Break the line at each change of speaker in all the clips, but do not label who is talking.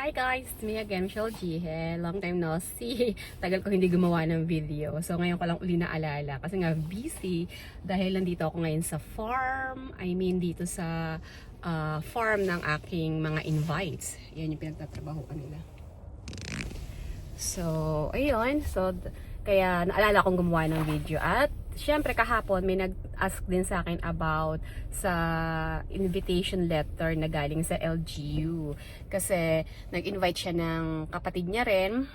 Hi guys! It's me again, Michelle G. Long time no see. Tagal ko hindi gumawa ng video. So ngayon ko lang uli naalala kasi nga busy dahil nandito ako ngayon sa farm. I mean dito sa farm ng aking mga invites. Yan yung pinagtatrabahoan nila. So, ayun. So, kaya naalala kong gumawa ng video. At syempre kahapon may nag-ask din sa akin about sa invitation letter na galing sa LGU. Kasi nag-invite siya ng kapatid niya rin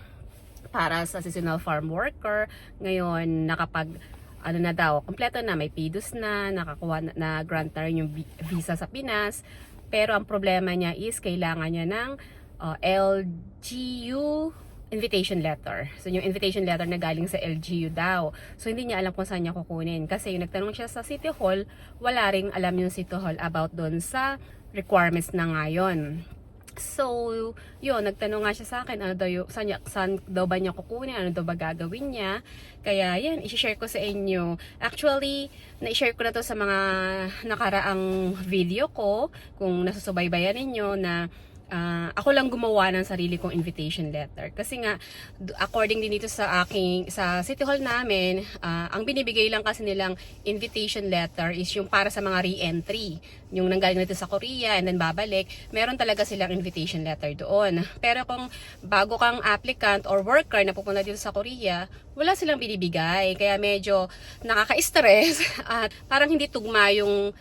para sa seasonal farm worker. Ngayon nakapag ano na daw, kompleto na, may PIDOS na, nakakuha na grant na rin yung visa sa Pinas. Pero ang problema niya is kailangan niya ng LGU invitation letter. So, yung invitation letter na galing sa LGU daw. So, hindi niya alam kung saan niya kukunin. Kasi yung nagtanong siya sa City Hall, wala ring alam yung City Hall about doon sa requirements na ngayon. So, yun, nagtanong nga siya sa akin, ano daw yung, saan daw ba niya kukunin, ano daw ba gagawin niya. Kaya, yan, isi-share ko sa inyo. Actually, na-share ko na to sa mga nakaraang video ko, kung nasusubaybayan ninyo na ako lang gumawa ng sarili kong invitation letter. Kasi nga, according din dito sa City Hall namin, ang binibigay lang kasi nilang invitation letter is yung para sa mga re-entry. Yung nanggaling dito sa Korea and then babalik, meron talaga silang invitation letter doon. Pero kung bago kang applicant or worker na pupunta dito sa Korea, wala silang binibigay. Kaya medyo nakaka-stress at parang hindi tugma yung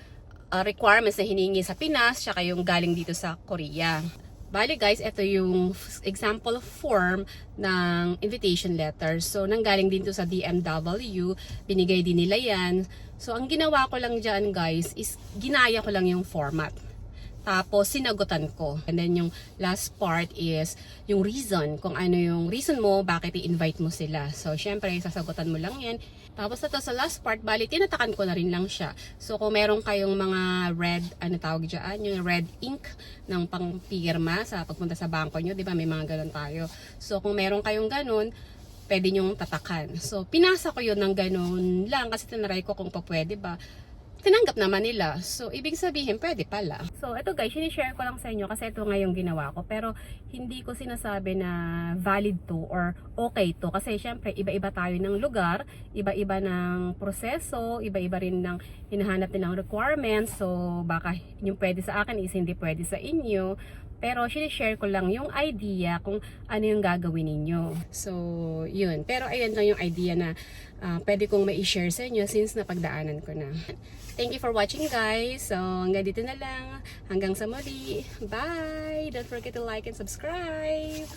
requirements na hiningi sa Pinas tsaka yung galing dito sa Korea. Bali guys, ito yung example form ng invitation letter. So, nanggaling din to sa DMW, binigay din nila yan. So, ang ginawa ko lang dyan guys is ginaya ko lang yung format. Tapos, sinagutan ko. And then, yung last part is yung reason. Kung ano yung reason mo, bakit i-invite mo sila. So, syempre, sasagutan mo lang yan. Tapos, ito sa last part, bali, tinatakan ko na rin lang siya. So, kung meron kayong mga red, ano tawag dyan, yung red ink ng pang-pirma sa pagpunta sa bangko nyo, di ba? May mga ganun tayo. So, kung meron kayong ganun, pwede nyong tatakan. So, pinasa ko yun ng ganun lang kasi tinaray ko kung pa pwede ba. Tinanggap naman nila. So, ibig sabihin, pwede pala. So, ito guys, sinishare ko lang sa inyo kasi ito nga yung ginawa ko. Pero, hindi ko sinasabi na valid to or okay to. Kasi, syempre, iba-iba tayo ng lugar, iba-iba ng proseso, iba-iba rin ng hinahanap nilang requirements. So, baka yung pwede sa akin is hindi pwede sa inyo. Pero, sinishare ko lang yung idea kung ano yung gagawin ninyo. So, yun. Pero, ayan lang yung idea na pwede kong ma-share sa inyo since napagdaanan ko na. Thank you for watching guys. So, hanggang dito na lang. Hanggang sa muli. Bye! Don't forget to like and subscribe!